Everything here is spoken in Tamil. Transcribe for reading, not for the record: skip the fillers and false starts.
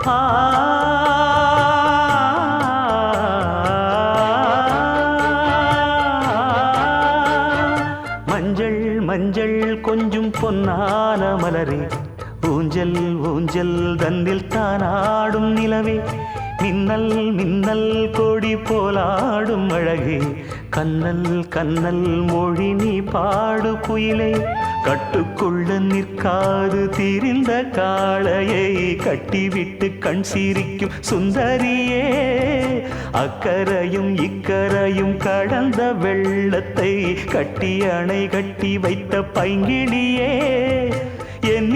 ஆ மஞ்சள் மஞ்சள் கொஞ்சம் பொன்னான மலரே, ஊஞ்சல் ஊஞ்சல் தன்னில் தானாடும் நிலவே, மின்னல் மின்னல் கொடி போலாடும் அழகே, கண்ணல் கண்ணல் மொழி நீ பாடு குயிலே, கட்டுக்குள்ள நிற்காது திரிந்த காளையை கட்டிவிட்டு கண் சிரிக்கும் சுந்தரியே, அக்கரையும் இக்கரையும் கடந்த வெள்ளத்தை கட்டி அணை கட்டி வைத்த பைங்கிளியே, என்